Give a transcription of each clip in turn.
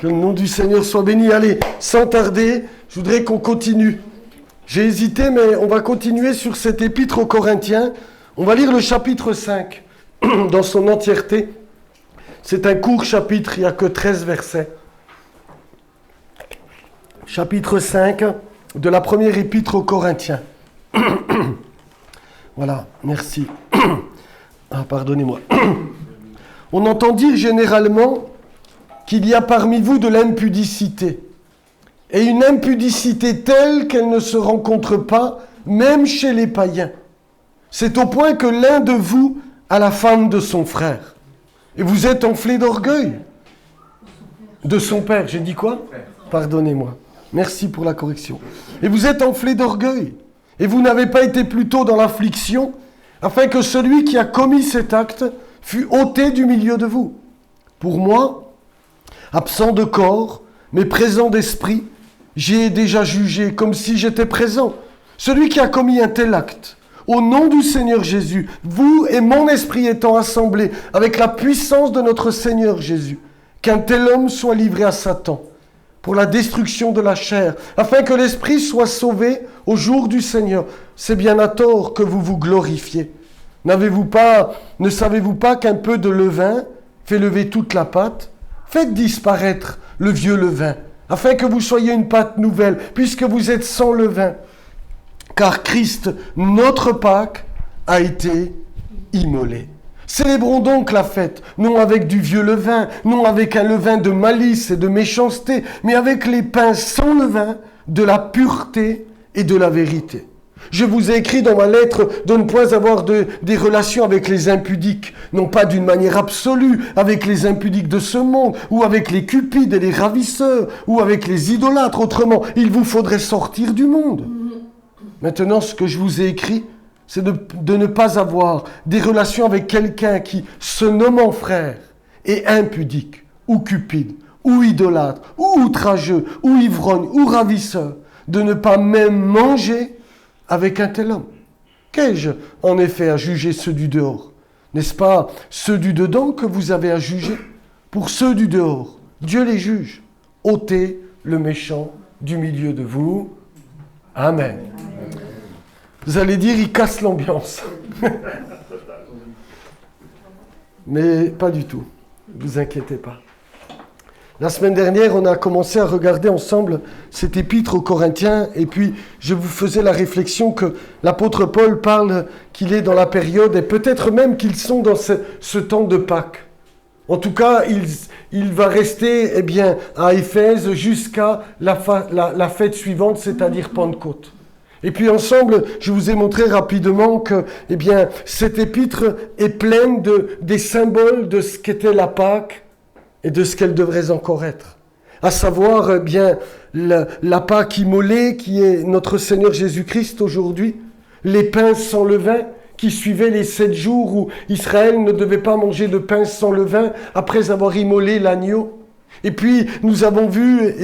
Que le nom du Seigneur soit béni. Allez, sans tarder, je voudrais qu'on continue. J'ai hésité, mais on va continuer sur cette épître aux Corinthiens. On va lire le chapitre 5 dans son entièreté. C'est un court chapitre, il n'y a que 13 versets. Chapitre 5 de la première épître aux Corinthiens. Voilà, merci. Ah, pardonnez-moi. On entend dire généralement qu'il y a parmi vous de l'impudicité. Et une impudicité telle qu'elle ne se rencontre pas, même chez les païens. C'est au point que l'un de vous a la femme de son frère. Et vous êtes enflé d'orgueil. De son père, j'ai dit quoi ? Pardonnez-moi. Merci pour la correction. Et vous êtes enflé d'orgueil. Et vous n'avez pas été plutôt dans l'affliction, afin que celui qui a commis cet acte fût ôté du milieu de vous. Pour moi, absent de corps, mais présent d'esprit, j'ai déjà jugé comme si j'étais présent. Celui qui a commis un tel acte, au nom du Seigneur Jésus, vous et mon esprit étant assemblés avec la puissance de notre Seigneur Jésus, qu'un tel homme soit livré à Satan pour la destruction de la chair, afin que l'esprit soit sauvé au jour du Seigneur. C'est bien à tort que vous vous glorifiez. Ne savez-vous pas qu'un peu de levain fait lever toute la pâte ? Faites disparaître le vieux levain, afin que vous soyez une pâte nouvelle, puisque vous êtes sans levain. Car Christ, notre Pâque, a été immolé. Célébrons donc la fête, non avec du vieux levain, non avec un levain de malice et de méchanceté, mais avec les pains sans levain, de la pureté et de la vérité. Je vous ai écrit dans ma lettre de ne point avoir des relations avec les impudiques, non pas d'une manière absolue, avec les impudiques de ce monde, ou avec les cupides et les ravisseurs, ou avec les idolâtres. Autrement, il vous faudrait sortir du monde. Maintenant, ce que je vous ai écrit, c'est de ne pas avoir des relations avec quelqu'un qui, se nommant frère, est impudique, ou cupide, ou idolâtre, ou outrageux, ou ivrogne, ou ravisseur, de ne pas même manger avec un tel homme. Qu'ai-je en effet à juger ceux du dehors ? N'est-ce pas ceux du dedans que vous avez à juger ? Pour ceux du dehors, Dieu les juge. Ôtez le méchant du milieu de vous. Amen. Vous allez dire, il casse l'ambiance. Mais pas du tout. Ne vous inquiétez pas. La semaine dernière, on a commencé à regarder ensemble cette épître aux Corinthiens, et puis je vous faisais la réflexion que l'apôtre Paul parle qu'il est dans la période, et peut-être même qu'ils sont dans ce temps de Pâques. En tout cas, il va rester à Éphèse jusqu'à la fête suivante, c'est-à-dire Pentecôte. Et puis ensemble, je vous ai montré rapidement que cette épître est pleine des symboles de ce qu'était la Pâque et de ce qu'elle devrait encore être. À savoir, la Pâque immolée qui est notre Seigneur Jésus-Christ aujourd'hui, les pains sans levain qui suivaient les 7 jours où Israël ne devait pas manger de pain sans levain après avoir immolé l'agneau. Et puis, nous avons vu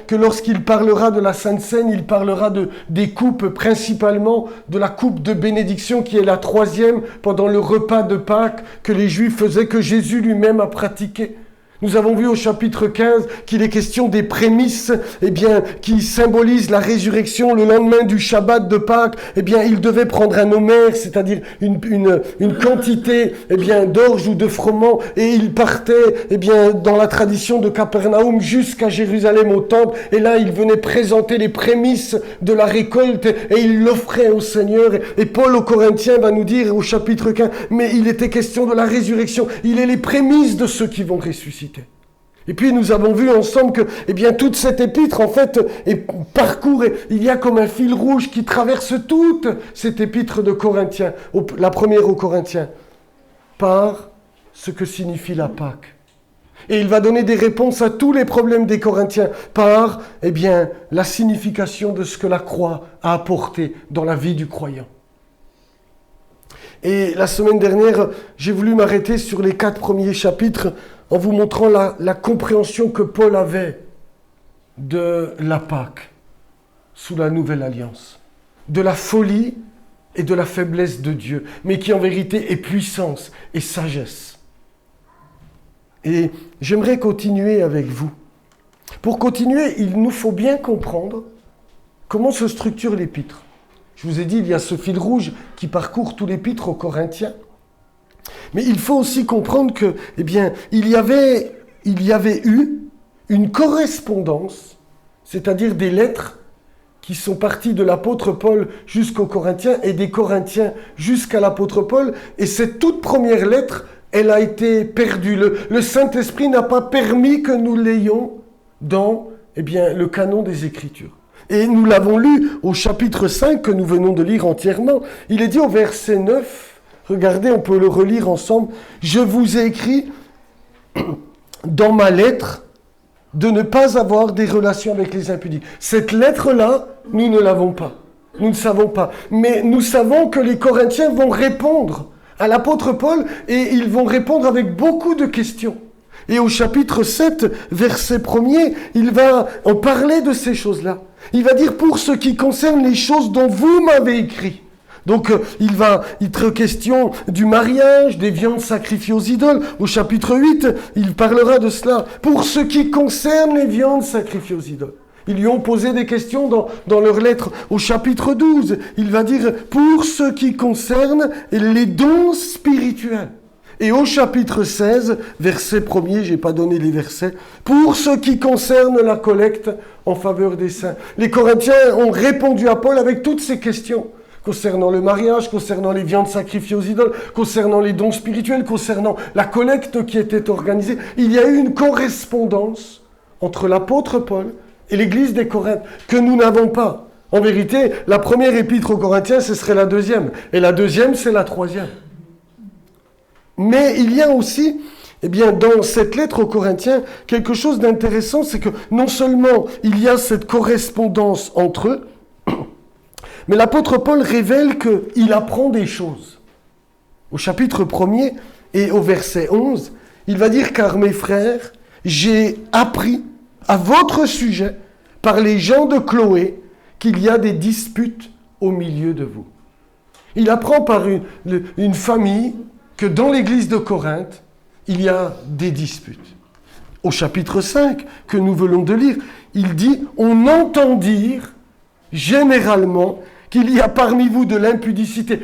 que lorsqu'il parlera de la Sainte Seine, il parlera des coupes, principalement de la coupe de bénédiction qui est la 3e pendant le repas de Pâques que les Juifs faisaient, que Jésus lui-même a pratiqué. Nous avons vu au chapitre 15 qu'il est question des prémices, qui symbolisent la résurrection le lendemain du Shabbat de Pâques. Il devait prendre un homère, c'est-à-dire une quantité, d'orge ou de froment, et il partait, dans la tradition de Capernaum jusqu'à Jérusalem au temple, et là, il venait présenter les prémices de la récolte, et il l'offrait au Seigneur. Et Paul aux Corinthiens va nous dire au chapitre 15, mais il était question de la résurrection. Il est les prémices de ceux qui vont ressusciter. Et puis nous avons vu ensemble que toute cette épître en fait parcourt, il y a comme un fil rouge qui traverse toute cette épître de Corinthiens, la première aux Corinthiens, par ce que signifie la Pâque. Et il va donner des réponses à tous les problèmes des Corinthiens par la signification de ce que la croix a apporté dans la vie du croyant. Et la semaine dernière, j'ai voulu m'arrêter sur les 4 premiers chapitres en vous montrant la compréhension que Paul avait de la Pâque sous la Nouvelle Alliance, de la folie et de la faiblesse de Dieu, mais qui en vérité est puissance et sagesse. Et j'aimerais continuer avec vous Pour continuer, il nous faut bien comprendre comment se structure l'épître. Je vous ai dit, il y a ce fil rouge qui parcourt tout l'épître aux Corinthiens. Mais il faut aussi comprendre que, il y avait eu une correspondance, c'est-à-dire des lettres qui sont parties de l'apôtre Paul jusqu'aux Corinthiens et des Corinthiens jusqu'à l'apôtre Paul. Et cette toute première lettre, elle a été perdue. Le Saint-Esprit n'a pas permis que nous l'ayons dans le canon des Écritures. Et nous l'avons lu au chapitre 5 que nous venons de lire entièrement. Il est dit au verset 9, regardez, on peut le relire ensemble. « Je vous ai écrit dans ma lettre de ne pas avoir des relations avec les impudiques. » Cette lettre-là, nous ne l'avons pas. Nous ne savons pas. Mais nous savons que les Corinthiens vont répondre à l'apôtre Paul et ils vont répondre avec beaucoup de questions. Et au chapitre 7, verset 1er, il va en parler de ces choses-là. Il va dire, pour ce qui concerne les choses dont vous m'avez écrit. Donc, il va être question du mariage, des viandes sacrifiées aux idoles. Au chapitre 8, il parlera de cela. Pour ce qui concerne les viandes sacrifiées aux idoles. Ils lui ont posé des questions dans leur lettre. Au chapitre 12, il va dire, pour ce qui concerne les dons spirituels. Et au chapitre 16, verset 1er, je n'ai pas donné les versets, pour ce qui concerne la collecte en faveur des saints. Les Corinthiens ont répondu à Paul avec toutes ces questions, concernant le mariage, concernant les viandes sacrifiées aux idoles, concernant les dons spirituels, concernant la collecte qui était organisée. Il y a eu une correspondance entre l'apôtre Paul et l'église des Corinthes que nous n'avons pas. En vérité, la première épître aux Corinthiens, ce serait la deuxième. Et la deuxième, c'est la troisième. Mais il y a aussi, dans cette lettre aux Corinthiens, quelque chose d'intéressant, c'est que non seulement il y a cette correspondance entre eux, mais l'apôtre Paul révèle qu'il apprend des choses. Au chapitre 1er et au verset 11, il va dire « Car mes frères, j'ai appris à votre sujet par les gens de Chloé qu'il y a des disputes au milieu de vous. » Il apprend par une famille que dans l'église de Corinthe, il y a des disputes. Au chapitre 5, que nous venons de lire, il dit « On entend dire généralement qu'il y a parmi vous de l'impudicité,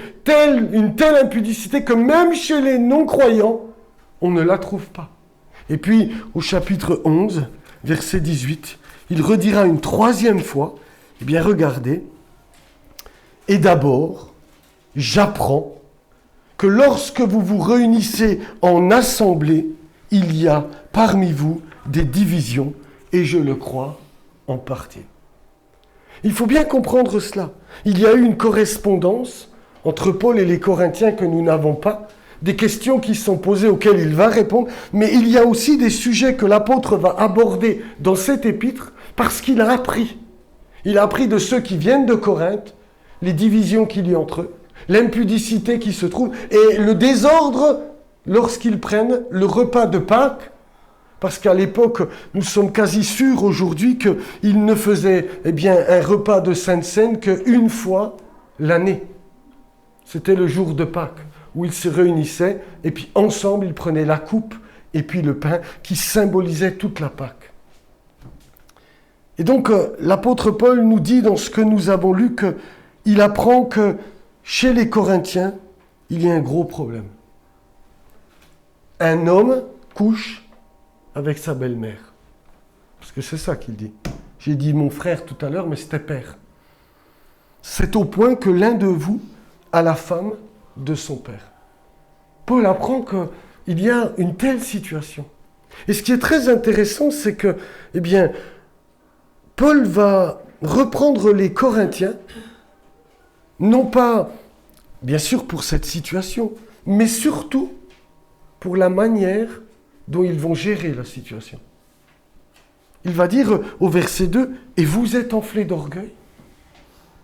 une telle impudicité que même chez les non-croyants, on ne la trouve pas. » Et puis, au chapitre 11, verset 18, il redira une troisième fois, regardez, « Et d'abord, j'apprends que lorsque vous vous réunissez en assemblée, il y a parmi vous des divisions, et je le crois en partie. » Il faut bien comprendre cela. Il y a eu une correspondance entre Paul et les Corinthiens que nous n'avons pas, des questions qui sont posées auxquelles il va répondre, mais il y a aussi des sujets que l'apôtre va aborder dans cet épître parce qu'il a appris. Il a appris de ceux qui viennent de Corinthe, les divisions qu'il y a entre eux, l'impudicité qui se trouve et le désordre lorsqu'ils prennent le repas de Pâques, parce qu'à l'époque, nous sommes quasi sûrs aujourd'hui qu'ils ne faisaient un repas de Sainte Seine qu'une fois l'année. C'était le jour de Pâques, où ils se réunissaient et puis ensemble ils prenaient la coupe et puis le pain qui symbolisait toute la Pâque. Et donc l'apôtre Paul nous dit dans ce que nous avons lu qu'il apprend que chez les Corinthiens, il y a un gros problème. Un homme couche avec sa belle-mère. Parce que c'est ça qu'il dit. J'ai dit mon frère tout à l'heure, mais c'était père. C'est au point que l'un de vous a la femme de son père. Paul apprend qu'il y a une telle situation. Et ce qui est très intéressant, c'est que, Paul va reprendre les Corinthiens, non pas, bien sûr, pour cette situation, mais surtout pour la manière dont ils vont gérer la situation. Il va dire au verset 2, « Et vous êtes enflés d'orgueil,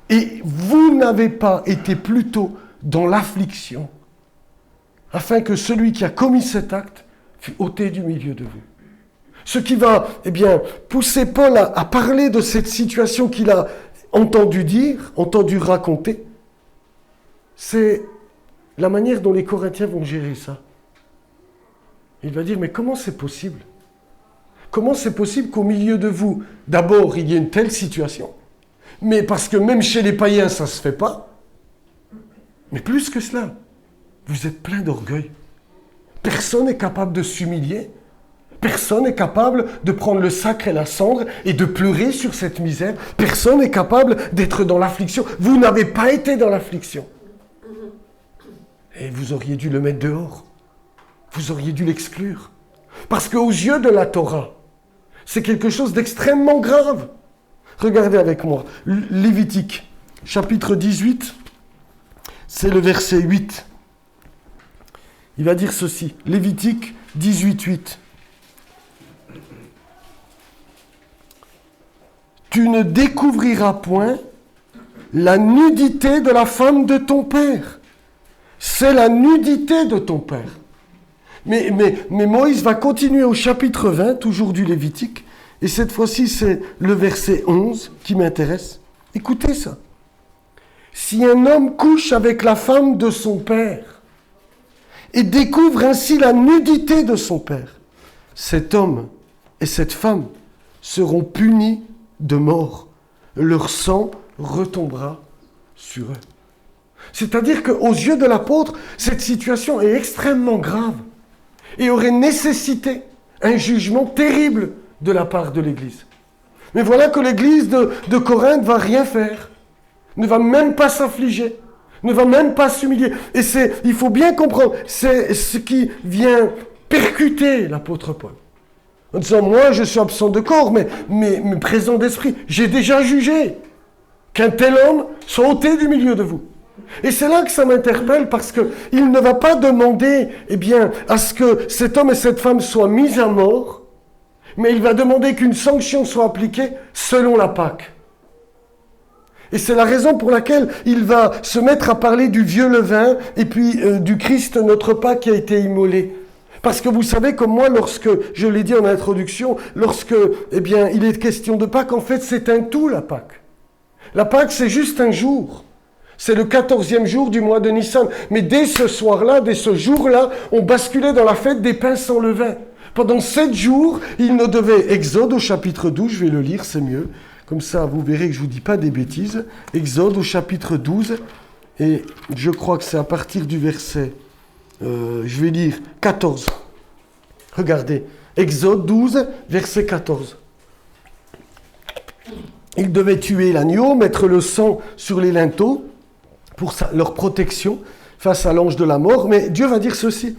et vous n'avez pas été plutôt dans l'affliction, afin que celui qui a commis cet acte fût ôté du milieu de vous. » Ce qui va, pousser Paul à parler de cette situation qu'il a entendu dire, entendu raconter, c'est la manière dont les Corinthiens vont gérer ça. Il va dire, mais comment c'est possible ? Comment c'est possible qu'au milieu de vous, d'abord, il y ait une telle situation, mais parce que même chez les païens, ça ne se fait pas, mais plus que cela, vous êtes plein d'orgueil. Personne n'est capable de s'humilier. Personne n'est capable de prendre le sac et la cendre et de pleurer sur cette misère. Personne n'est capable d'être dans l'affliction. Vous n'avez pas été dans l'affliction. Et vous auriez dû le mettre dehors. Vous auriez dû l'exclure. Parce qu'aux yeux de la Torah, c'est quelque chose d'extrêmement grave. Regardez avec moi. Lévitique, chapitre 18, c'est le verset 8. Il va dire ceci. Lévitique 18, 8. Tu ne découvriras point la nudité de la femme de ton père. C'est la nudité de ton père. Mais Moïse va continuer au chapitre 20, toujours du Lévitique, et cette fois-ci c'est le verset 11 qui m'intéresse. Écoutez ça. Si un homme couche avec la femme de son père et découvre ainsi la nudité de son père, cet homme et cette femme seront punis de mort. Leur sang retombera sur eux. C'est-à-dire qu'aux yeux de l'apôtre, cette situation est extrêmement grave et aurait nécessité un jugement terrible de la part de l'Église. Mais voilà que l'Église de Corinthe ne va rien faire, ne va même pas s'affliger, ne va même pas s'humilier. Et il faut bien comprendre, c'est ce qui vient percuter l'apôtre Paul. En disant, moi je suis absent de corps, mais présent d'esprit. J'ai déjà jugé qu'un tel homme soit ôté du milieu de vous. Et c'est là que ça m'interpelle, parce qu'il ne va pas demander à ce que cet homme et cette femme soient mis à mort, mais il va demander qu'une sanction soit appliquée selon la Pâque. Et c'est la raison pour laquelle il va se mettre à parler du vieux levain et puis du Christ, notre Pâque, qui a été immolé. Parce que vous savez, comme moi, lorsque, je l'ai dit en introduction, lorsque, il est question de Pâques, en fait, c'est un tout, la Pâque. La Pâque, c'est juste un jour. C'est le 14e jour du mois de Nissan. Mais dès ce soir-là, dès ce jour-là, on basculait dans la fête des pains sans levain. Pendant 7 jours, il ne devait, Exode au chapitre 12, je vais le lire, c'est mieux. Comme ça, vous verrez que je ne vous dis pas des bêtises. Exode au chapitre 12, et je crois que c'est à partir du verset... je vais lire 14. Regardez, Exode 12, verset 14. Ils devaient tuer l'agneau, mettre le sang sur les linteaux pour leur protection face à l'ange de la mort. Mais Dieu va dire ceci.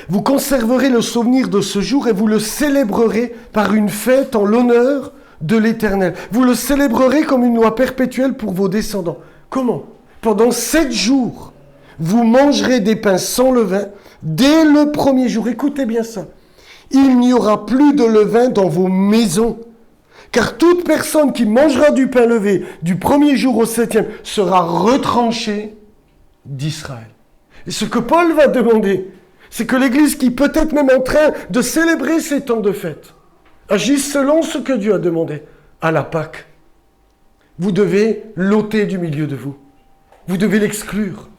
Vous conserverez le souvenir de ce jour et vous le célébrerez par une fête en l'honneur de l'Éternel. Vous le célébrerez comme une loi perpétuelle pour vos descendants. Comment ? Pendant 7 jours. Vous mangerez des pains sans levain dès le premier jour. Écoutez bien ça. Il n'y aura plus de levain dans vos maisons. Car toute personne qui mangera du pain levé du premier jour au 7e sera retranchée d'Israël. Et ce que Paul va demander, c'est que l'Église, qui peut être même en train de célébrer ces temps de fête, agisse selon ce que Dieu a demandé à la Pâque. Vous devez l'ôter du milieu de vous. Vous devez l'exclure.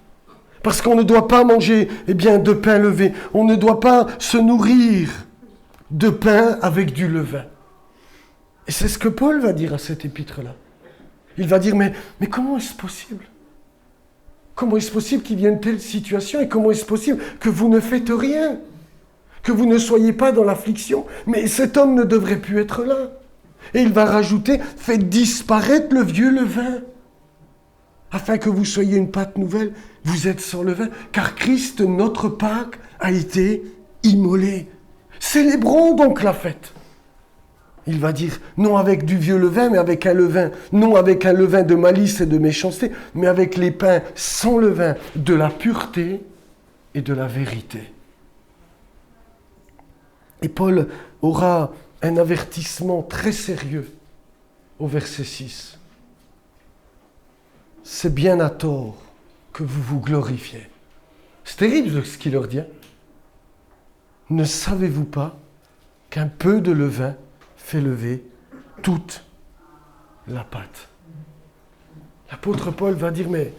Parce qu'on ne doit pas manger de pain levé. On ne doit pas se nourrir de pain avec du levain. Et c'est ce que Paul va dire à cet épître-là. Il va dire, mais comment est-ce possible ? Comment est-ce possible qu'il y ait une telle situation ? Et comment est-ce possible que vous ne faites rien ? Que vous ne soyez pas dans l'affliction ? Mais cet homme ne devrait plus être là. Et il va rajouter, faites disparaître le vieux levain. Afin que vous soyez une pâte nouvelle, vous êtes sans levain, car Christ, notre Pâque, a été immolé. Célébrons donc la fête. Il va dire, non avec du vieux levain, mais avec un levain, non avec un levain de malice et de méchanceté, mais avec les pains sans levain, de la pureté et de la vérité. Et Paul aura un avertissement très sérieux au verset 6. C'est bien à tort que vous vous glorifiez. C'est terrible ce qu'il leur dit. Ne savez-vous pas qu'un peu de levain fait lever toute la pâte? L'apôtre Paul va dire, mais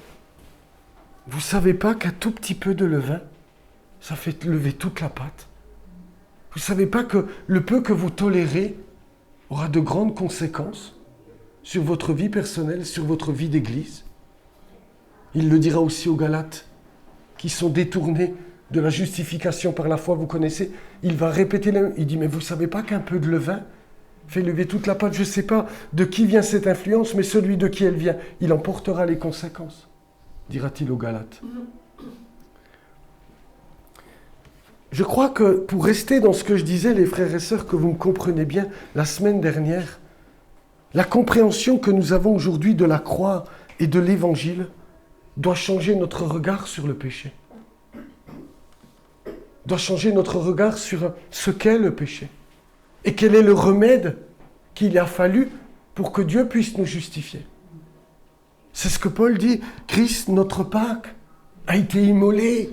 vous ne savez pas qu'un tout petit peu de levain, ça fait lever toute la pâte? Vous ne savez pas que le peu que vous tolérez aura de grandes conséquences sur votre vie personnelle, sur votre vie d'église. Il le dira aussi aux Galates, qui sont détournés de la justification par la foi, vous connaissez. Il va répéter, il dit, mais vous ne savez pas qu'un peu de levain fait lever toute la pâte. Je ne sais pas de qui vient cette influence, mais celui de qui elle vient, il en portera les conséquences, dira-t-il aux Galates. Je crois que, pour rester dans ce que je disais, les frères et sœurs, que vous me comprenez bien, la semaine dernière, la compréhension que nous avons aujourd'hui de la croix et de l'évangile doit changer notre regard sur le péché. Doit changer notre regard sur ce qu'est le péché. Et quel est le remède qu'il a fallu pour que Dieu puisse nous justifier. C'est ce que Paul dit, Christ, notre Pâque, a été immolé.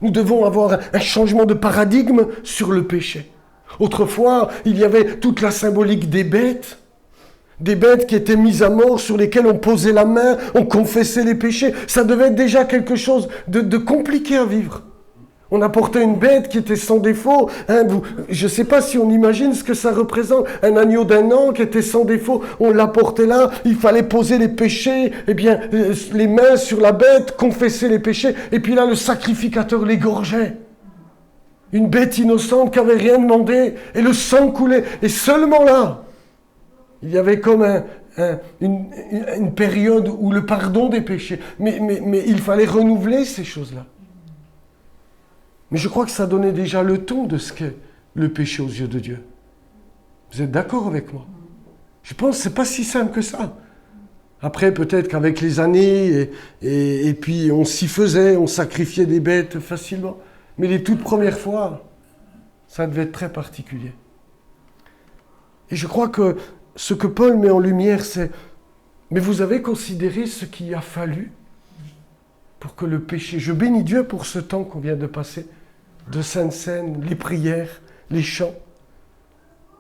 Nous devons avoir un changement de paradigme sur le péché. Autrefois, il y avait toute la symbolique des bêtes qui étaient mises à mort, sur lesquelles on posait la main, on confessait les péchés. Ça devait être déjà quelque chose de compliqué à vivre. On apportait une bête qui était sans défaut. Je ne sais pas si on imagine ce que ça représente. Un agneau d'1 an qui était sans défaut. On l'apportait là. Il fallait poser les péchés. Eh bien, les mains sur la bête, confesser les péchés. Et puis là, le sacrificateur l'égorgeait. Une bête innocente qui n'avait rien demandé. Et le sang coulait. Et seulement là, il y avait comme une période où le pardon des péchés. Mais il fallait renouveler ces choses-là. Mais je crois que ça donnait déjà le ton de ce qu'est le péché aux yeux de Dieu. Vous êtes d'accord avec moi? Je pense que ce n'est pas si simple que ça. Après, peut-être qu'avec les années, et puis on s'y faisait, on sacrifiait des bêtes facilement. Mais les toutes premières fois, ça devait être très particulier. Et je crois que ce que Paul met en lumière, c'est « Mais vous avez considéré ce qu'il a fallu pour que le péché... » Je bénis Dieu pour ce temps qu'on vient de passer, de Sainte Seine, les prières, les chants.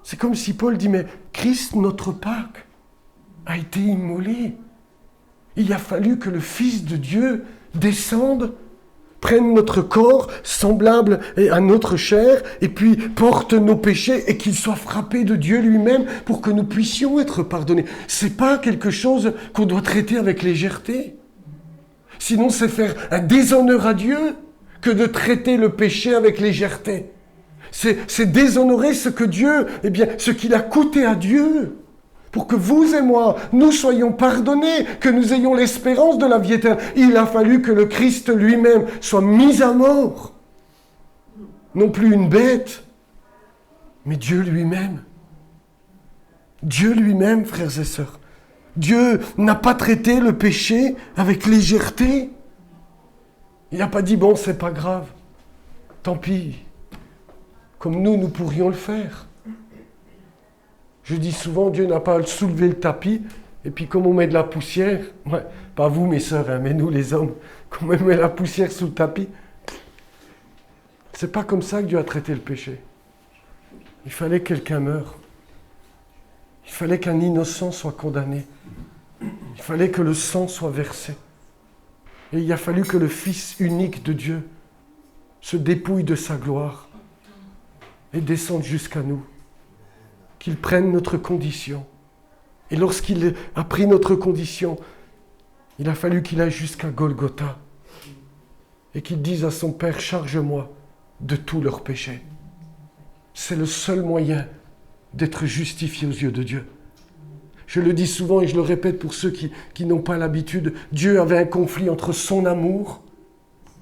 C'est comme si Paul dit, mais Christ, notre Pâque, a été immolé. Il a fallu que le Fils de Dieu descende, prenne notre corps semblable à notre chair, et puis porte nos péchés, et qu'il soit frappé de Dieu lui-même pour que nous puissions être pardonnés. C'est pas quelque chose qu'on doit traiter avec légèreté. Sinon, c'est faire un déshonneur à Dieu que de traiter le péché avec légèreté. C'est déshonorer ce que Dieu, ce qu'il a coûté à Dieu, pour que vous et moi, nous soyons pardonnés, que nous ayons l'espérance de la vie éternelle. Il a fallu que le Christ lui-même soit mis à mort. Non plus une bête, mais Dieu lui-même. Dieu lui-même, frères et sœurs. Dieu n'a pas traité le péché avec légèreté. Il n'a pas dit, bon, c'est pas grave, tant pis, comme nous pourrions le faire. Je dis souvent, Dieu n'a pas soulevé le tapis, et puis comme on met de la poussière, pas vous mes sœurs, mais nous les hommes, comme on met la poussière sous le tapis, c'est pas comme ça que Dieu a traité le péché. Il fallait que quelqu'un meure. Il fallait qu'un innocent soit condamné. Il fallait que le sang soit versé. Et il a fallu que le Fils unique de Dieu se dépouille de sa gloire et descende jusqu'à nous. Qu'il prenne notre condition. Et lorsqu'il a pris notre condition, il a fallu qu'il aille jusqu'à Golgotha et qu'il dise à son Père, charge-moi de tous leurs péchés. C'est le seul moyen d'être justifié aux yeux de Dieu. Je le dis souvent et je le répète pour ceux qui n'ont pas l'habitude, Dieu avait un conflit entre son amour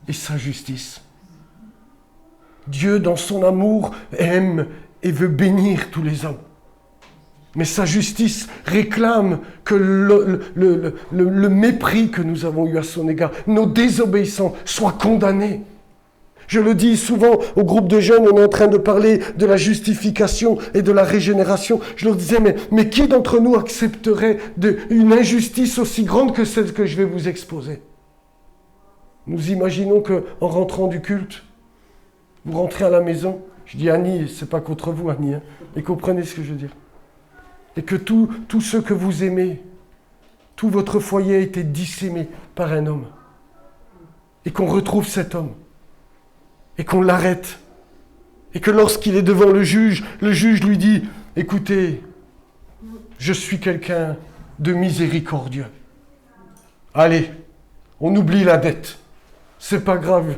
et sa justice. Dieu, dans son amour, aime et veut bénir tous les hommes. Mais sa justice réclame que le mépris que nous avons eu à son égard, nos désobéissants, soient condamnés. Je le dis souvent au groupe de jeunes, on est en train de parler de la justification et de la régénération. Je leur disais, mais qui d'entre nous accepterait une injustice aussi grande que celle que je vais vous exposer? Nous imaginons qu'en rentrant du culte, vous rentrez à la maison. Je dis Annie, c'est pas contre vous Annie, mais comprenez ce que je veux dire. Et que tous ceux que vous aimez, tout votre foyer a été dissémé par un homme. Et qu'on retrouve cet homme. Et qu'on l'arrête. Et que lorsqu'il est devant le juge lui dit, écoutez, je suis quelqu'un de miséricordieux. Allez, on oublie la dette. C'est pas grave,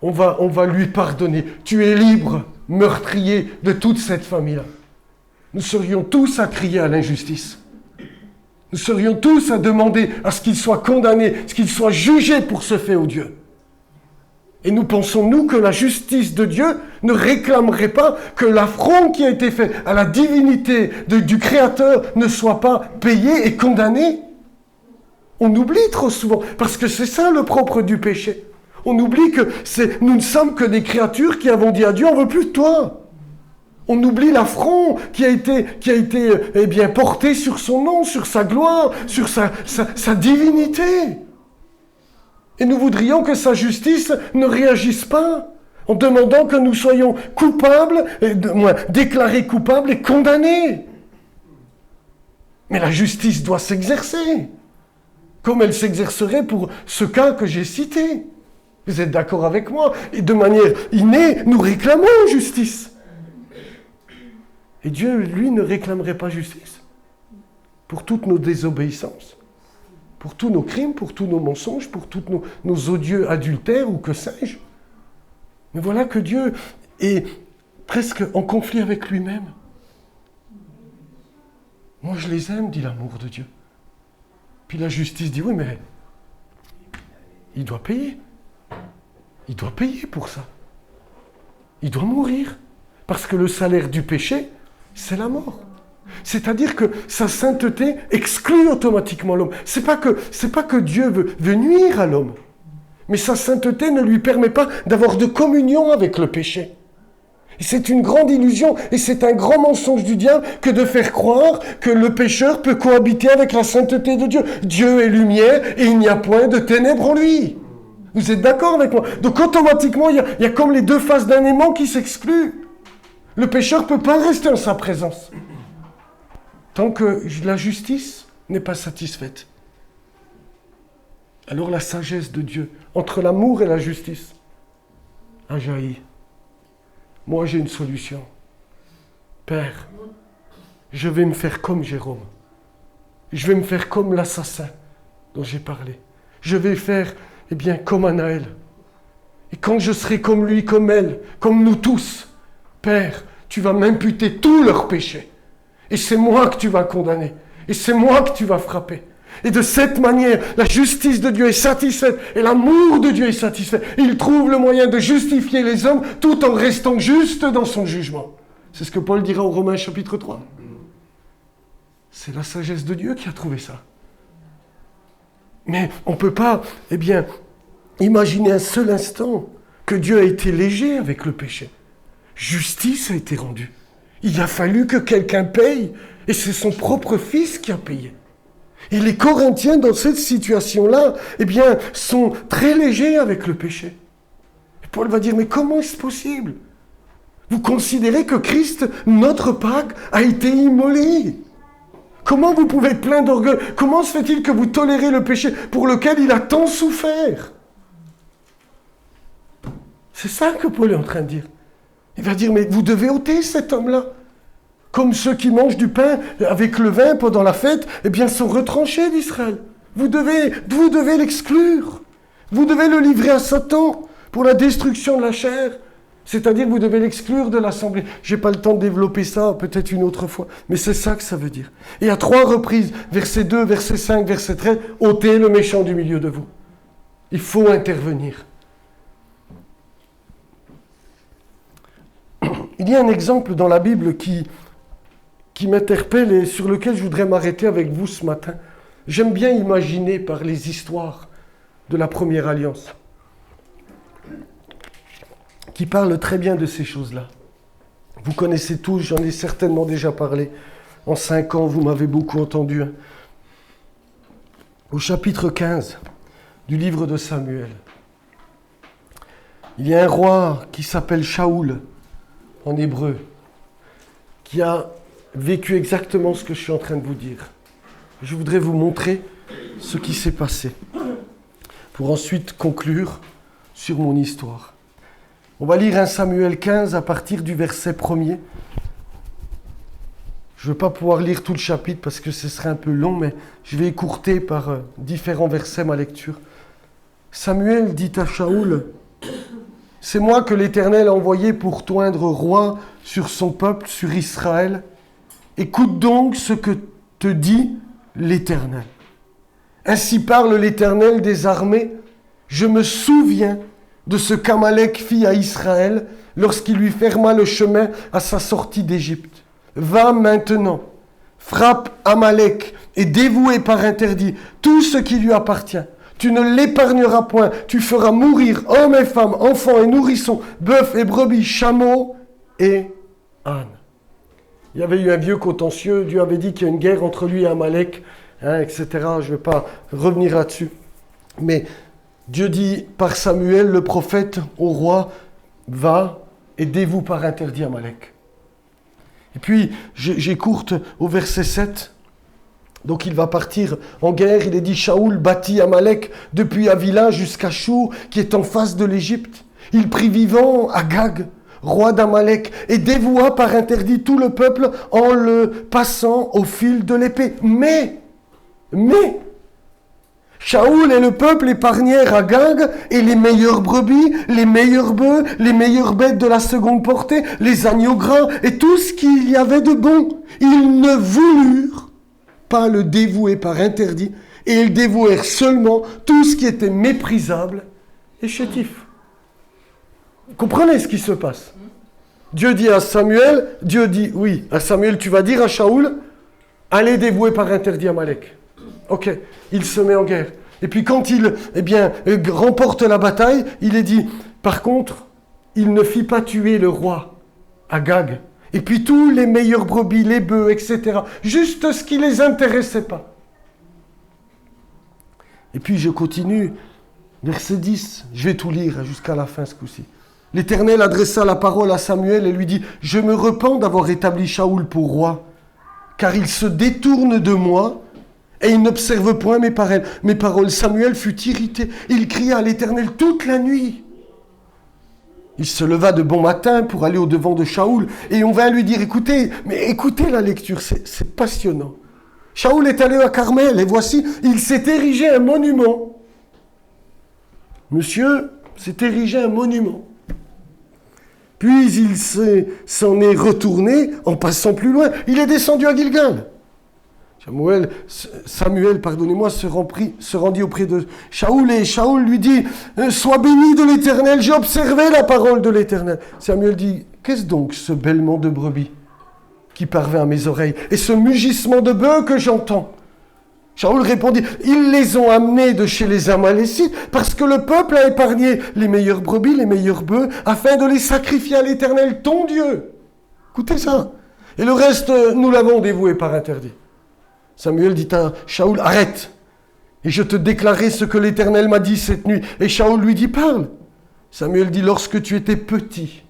on va lui pardonner. Tu es libre, meurtrier de toute cette famille-là. Nous serions tous à crier à l'injustice. Nous serions tous à demander à ce qu'il soit condamné, à ce qu'il soit jugé pour ce fait odieux. Et nous pensons, nous, que la justice de Dieu ne réclamerait pas que l'affront qui a été fait à la divinité du Créateur ne soit pas payé et condamné. On oublie trop souvent, parce que c'est ça le propre du péché. On oublie que nous ne sommes que des créatures qui avons dit à Dieu, on ne veut plus de toi. On oublie l'affront qui a été porté sur son nom, sur sa gloire, sur sa divinité. Et nous voudrions que sa justice ne réagisse pas en demandant que nous soyons coupables, déclarés coupables et condamnés. Mais la justice doit s'exercer, comme elle s'exercerait pour ce cas que j'ai cité. Vous êtes d'accord avec moi? Et de manière innée, nous réclamons justice. Et Dieu, lui, ne réclamerait pas justice pour toutes nos désobéissances, pour tous nos crimes, pour tous nos mensonges, pour tous nos odieux adultères ou que sais-je. Mais voilà que Dieu est presque en conflit avec lui-même. Moi, je les aime, dit l'amour de Dieu. Puis la justice dit, oui, mais il doit payer. Il doit payer pour ça. Il doit mourir. Parce que le salaire du péché, c'est la mort. C'est-à-dire que sa sainteté exclut automatiquement l'homme. C'est pas que Dieu veut nuire à l'homme, mais sa sainteté ne lui permet pas d'avoir de communion avec le péché. Et c'est une grande illusion et c'est un grand mensonge du diable que de faire croire que le pécheur peut cohabiter avec la sainteté de Dieu. Dieu est lumière et il n'y a point de ténèbres en lui. Vous êtes d'accord avec moi? Donc automatiquement, il y a comme les deux faces d'un aimant qui s'excluent. Le pécheur ne peut pas rester en sa présence tant que la justice n'est pas satisfaite. Alors la sagesse de Dieu, entre l'amour et la justice, a jailli. Moi, j'ai une solution. Père, je vais me faire comme Jérôme. Je vais me faire comme l'assassin dont j'ai parlé. Je vais faire, comme Anaël. Et quand je serai comme lui, comme elle, comme nous tous, Père, tu vas m'imputer tous leurs péchés. Et c'est moi que tu vas condamner. Et c'est moi que tu vas frapper. Et de cette manière, la justice de Dieu est satisfaite. Et l'amour de Dieu est satisfait. Et il trouve le moyen de justifier les hommes tout en restant juste dans son jugement. C'est ce que Paul dira au Romains chapitre 3. C'est la sagesse de Dieu qui a trouvé ça. Mais on ne peut pas, imaginer un seul instant que Dieu a été léger avec le péché. Justice a été rendue. Il a fallu que quelqu'un paye, et c'est son propre fils qui a payé. Et les Corinthiens, dans cette situation-là, sont très légers avec le péché. Et Paul va dire, mais comment est-ce possible? Vous considérez que Christ, notre Pâque, a été immolé? Comment vous pouvez être plein d'orgueil? Comment se fait-il que vous tolérez le péché pour lequel il a tant souffert? C'est ça que Paul est en train de dire. Il va dire, mais vous devez ôter cet homme-là. Comme ceux qui mangent du pain avec le vin pendant la fête, sont retranchés d'Israël. Vous devez l'exclure. Vous devez le livrer à Satan pour la destruction de la chair. C'est-à-dire, vous devez l'exclure de l'assemblée. Je n'ai pas le temps de développer ça, peut-être une autre fois. Mais c'est ça que ça veut dire. Et à 3 reprises, verset 2, verset 5, verset 13, ôtez le méchant du milieu de vous. Il faut intervenir. Il y a un exemple dans la Bible qui m'interpelle et sur lequel je voudrais m'arrêter avec vous ce matin. J'aime bien imaginer par les histoires de la première alliance qui parlent très bien de ces choses-là. Vous connaissez tous, j'en ai certainement déjà parlé. En 5 ans, vous m'avez beaucoup entendu. Au chapitre 15 du livre de Samuel, il y a un roi qui s'appelle Shaoul, en hébreu, qui a vécu exactement ce que je suis en train de vous dire. Je voudrais vous montrer ce qui s'est passé, pour ensuite conclure sur mon histoire. On va lire 1 Samuel 15 à partir du verset 1er. Je ne vais pas pouvoir lire tout le chapitre parce que ce serait un peu long, mais je vais écourter par différents versets ma lecture. Samuel dit à Shaoul, « C'est moi que l'Éternel a envoyé pour t'oindre roi sur son peuple, sur Israël. Écoute donc ce que te dit l'Éternel. Ainsi parle l'Éternel des armées. Je me souviens de ce qu'Amalek fit à Israël lorsqu'il lui ferma le chemin à sa sortie d'Égypte. Va maintenant, frappe Amalek et dévouez par interdit tout ce qui lui appartient. Tu ne l'épargneras point, tu feras mourir hommes et femmes, enfants et nourrissons, bœufs et brebis, chameaux et ânes. » Il y avait eu un vieux contentieux, Dieu avait dit qu'il y a une guerre entre lui et Amalek, etc. Je ne vais pas revenir là-dessus. Mais Dieu dit par Samuel, le prophète, au roi, va et dévoue par interdit Amalek. Et puis, j'écourte au verset 7. Donc il va partir en guerre. Il est dit, Shaoul bâtit Amalek depuis Avila jusqu'à Chour, qui est en face de l'Égypte. Il prit vivant Agag, roi d'Amalek, et dévoua par interdit tout le peuple en le passant au fil de l'épée. Mais, Shaoul et le peuple épargnèrent Agag et les meilleures brebis, les meilleurs bœufs, les meilleures bêtes de la seconde portée, les agneaux gras et tout ce qu'il y avait de bon. Ils ne voulurent pas le dévouer par interdit et ils dévouèrent seulement tout ce qui était méprisable et chétif. Vous comprenez ce qui se passe? Dieu dit à Samuel, à Samuel, tu vas dire à Shaoul, allez dévouer par interdit Amalek. Ok, il se met en guerre. Et puis quand il remporte la bataille, il est dit, par contre, il ne fit pas tuer le roi Agag. Et puis tous les meilleurs brebis, les bœufs, etc. Juste ce qui ne les intéressait pas. Et puis je continue, verset 10, je vais tout lire jusqu'à la fin ce coup-ci. L'Éternel adressa la parole à Samuel et lui dit, « Je me repens d'avoir établi Shaoul pour roi, car il se détourne de moi, et il n'observe point mes paroles. » Samuel fut irrité. Il cria à l'Éternel toute la nuit. Il se leva de bon matin pour aller au-devant de Shaoul. Et on vint lui dire, écoutez la lecture, c'est passionnant. Shaoul est allé à Carmel, et voici, il s'est érigé un monument. Monsieur s'est érigé un monument. Puis il s'en est retourné en passant plus loin. Il est descendu à Gilgal. Samuel, se rendit auprès de Shaoul et Shaoul lui dit, « Sois béni de l'Éternel, j'ai observé la parole de l'Éternel. » Samuel dit, « Qu'est-ce donc ce bêlement de brebis qui parvint à mes oreilles et ce mugissement de bœufs que j'entends ?» Shaoul répondit, « Ils les ont amenés de chez les Amalécites parce que le peuple a épargné les meilleures brebis, les meilleurs bœufs, afin de les sacrifier à l'Éternel, ton Dieu. » Écoutez ça. Et le reste, nous l'avons dévoué par interdit. Samuel dit à Shaoul, « Arrête, et je te déclarerai ce que l'Éternel m'a dit cette nuit. » Et Shaoul lui dit, « Parle. » Samuel dit, « Lorsque tu étais petit,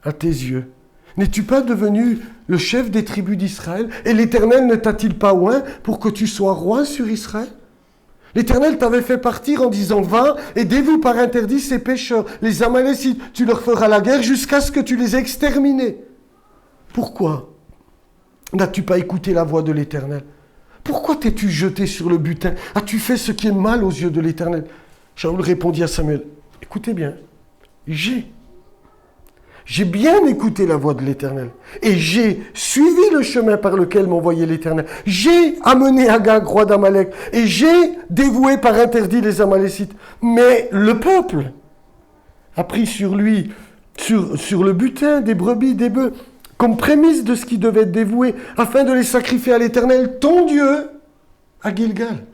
à tes yeux, n'es-tu pas devenu le chef des tribus d'Israël? Et l'Éternel ne t'a-t-il pas oint pour que tu sois roi sur Israël? L'Éternel t'avait fait partir en disant, va et dévoue par interdit ces pécheurs, les Amalécites. Tu leur feras la guerre jusqu'à ce que tu les aies exterminés. Pourquoi n'as-tu pas écouté la voix de l'Éternel? Pourquoi t'es-tu jeté sur le butin? As-tu fait ce qui est mal aux yeux de l'Éternel? Shaoul répondit à Samuel, écoutez bien, j'ai bien écouté la voix de l'Éternel et j'ai suivi le chemin par lequel m'envoyait l'Éternel. J'ai amené Agag, roi d'Amalek, et j'ai dévoué par interdit les Amalécites. Mais le peuple a pris sur lui, sur le butin, des brebis, des bœufs, comme prémisse de ce qui devait être dévoué, afin de les sacrifier à l'Éternel, ton Dieu, à Gilgal.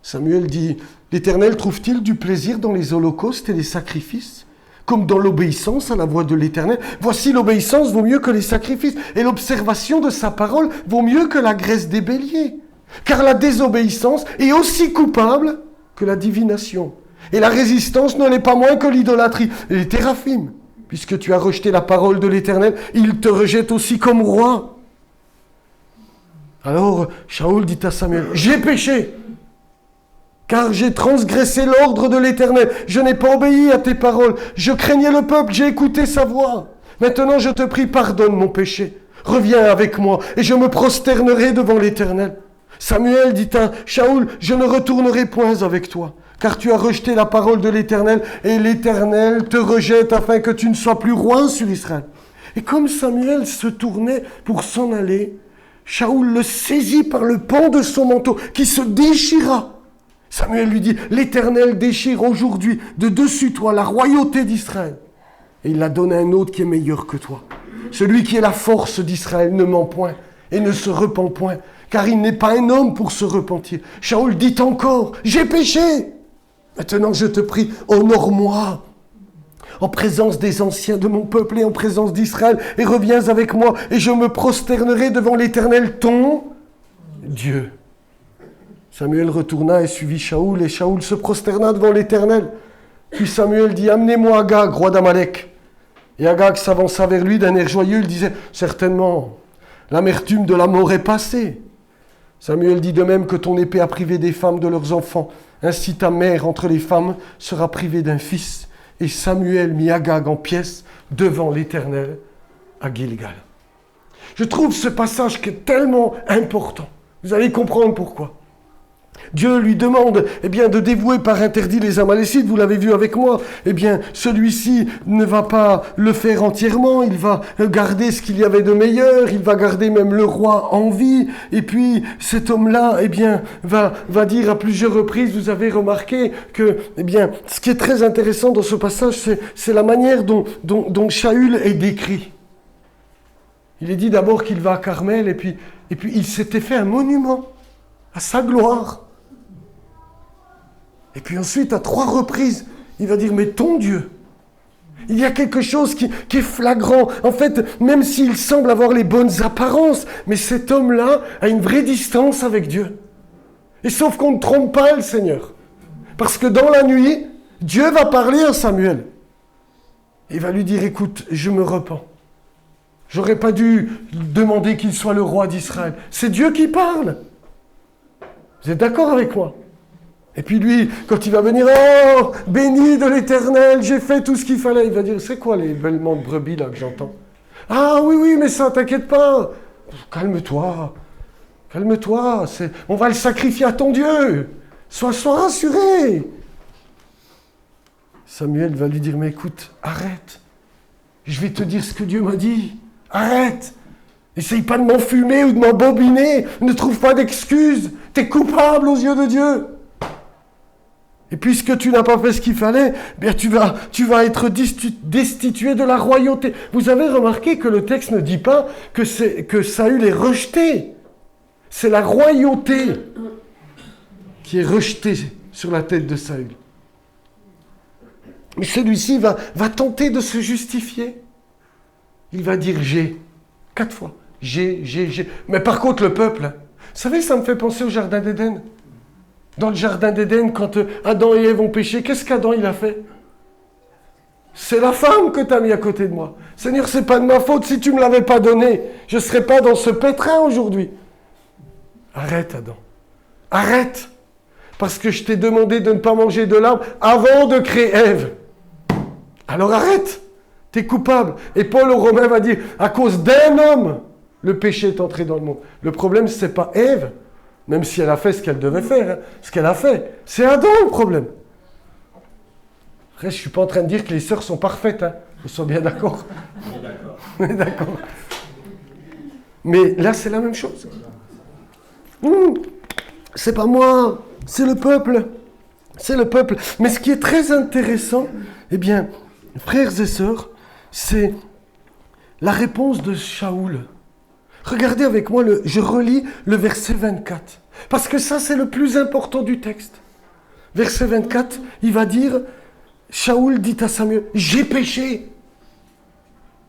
Samuel dit, l'Éternel trouve-t-il du plaisir dans les holocaustes et les sacrifices, comme dans l'obéissance à la voix de l'Éternel? Voici, l'obéissance vaut mieux que les sacrifices, et l'observation de sa parole vaut mieux que la graisse des béliers. Car la désobéissance est aussi coupable que la divination, et la résistance n'en est pas moins que l'idolâtrie et les théraphim. Puisque tu as rejeté la parole de l'Éternel, il te rejette aussi comme roi. Alors Shaoul dit à Samuel, j'ai péché, car j'ai transgressé l'ordre de l'Éternel. Je n'ai pas obéi à tes paroles. Je craignais le peuple, j'ai écouté sa voix. Maintenant, je te prie, pardonne mon péché. Reviens avec moi, et je me prosternerai devant l'Éternel. Samuel dit à Shaoul, je ne retournerai point avec toi, car tu as rejeté la parole de l'Éternel, et l'Éternel te rejette afin que tu ne sois plus roi sur Israël. Et comme Samuel se tournait pour s'en aller, Shaoul le saisit par le pan de son manteau, qui se déchira. Samuel lui dit, l'Éternel déchire aujourd'hui de dessus toi la royauté d'Israël. Et il la donne à un autre qui est meilleur que toi. Celui qui est la force d'Israël ne ment point et ne se repent point, car il n'est pas un homme pour se repentir. Shaoul dit encore, j'ai péché. Maintenant je te prie, honore-moi en présence des anciens de mon peuple et en présence d'Israël, et reviens avec moi, et je me prosternerai devant l'Éternel, ton Dieu. Samuel retourna et suivit Shaoul, et Shaoul se prosterna devant l'Éternel. Puis Samuel dit, amenez-moi Agag, roi d'Amalek. Et Agag s'avança vers lui d'un air joyeux, il disait, certainement, l'amertume de la mort est passée. Samuel dit de même que ton épée a privé des femmes de leurs enfants, ainsi ta mère entre les femmes sera privée d'un fils. Et Samuel mit Agag en pièces devant l'Éternel à Gilgal. Je trouve ce passage qui est tellement important. Vous allez comprendre pourquoi. Dieu lui demande de dévouer par interdit les Amalécites, vous l'avez vu avec moi. Celui-ci ne va pas le faire entièrement, il va garder ce qu'il y avait de meilleur, il va garder même le roi en vie. Et puis cet homme-là va dire à plusieurs reprises, vous avez remarqué que ce qui est très intéressant dans ce passage, c'est la manière dont Shaoul est décrit. Il est dit d'abord qu'il va à Carmel et puis il s'était fait un monument à sa gloire. Et puis ensuite, à 3 reprises, il va dire, mais ton Dieu, il y a quelque chose qui est flagrant. En fait, même s'il semble avoir les bonnes apparences, mais cet homme-là a une vraie distance avec Dieu. Et sauf qu'on ne trompe pas le Seigneur. Parce que dans la nuit, Dieu va parler à Samuel. Il va lui dire, écoute, je me repens. J'aurais pas dû demander qu'il soit le roi d'Israël. C'est Dieu qui parle. Vous êtes d'accord avec moi? Et puis lui, quand il va venir, oh, béni de l'Éternel, j'ai fait tout ce qu'il fallait. Il va dire, c'est quoi les bêlements de brebis là que j'entends? Ah oui, mais ça, t'inquiète pas. Calme-toi, on va le sacrifier à ton Dieu. Sois rassuré. Samuel va lui dire, mais écoute, arrête. Je vais te dire ce que Dieu m'a dit. Arrête. Essaye pas de m'enfumer ou de m'embobiner. Ne trouve pas d'excuses. T'es coupable aux yeux de Dieu. Et puisque tu n'as pas fait ce qu'il fallait, tu vas être destitué de la royauté. Vous avez remarqué que le texte ne dit pas que Saül est rejeté. C'est la royauté qui est rejetée sur la tête de Saül. Mais celui-ci va tenter de se justifier. Il va dire « j'ai » 4 fois. J'ai. Mais par contre, le peuple, vous savez, ça me fait penser au Jardin d'Éden. Dans le Jardin d'Éden, quand Adam et Ève ont péché, qu'est-ce qu'Adam il a fait? C'est la femme que tu as mis à côté de moi. Seigneur, c'est pas de ma faute, si tu ne me l'avais pas donnée, je ne serais pas dans ce pétrin aujourd'hui. Arrête, Adam. Arrête. Parce que je t'ai demandé de ne pas manger de l'arbre avant de créer Ève. Alors arrête. Tu es coupable. Et Paul aux Romains va dire, à cause d'un homme, le péché est entré dans le monde. Le problème, ce n'est pas Ève, même si elle a fait ce qu'elle devait faire. Ce qu'elle a fait, c'est Adam le problème. Après, je ne suis pas en train de dire que les sœurs sont parfaites. Vous soyez bien d'accord. On est d'accord. Mais là, c'est la même chose. C'est pas moi, c'est le peuple. C'est le peuple. Mais ce qui est très intéressant, frères et sœurs, c'est la réponse de Shaoul. Regardez avec moi, je relis le verset 24. Parce que ça, c'est le plus important du texte. Verset 24, il va dire, Shaoul dit à Samuel, j'ai péché.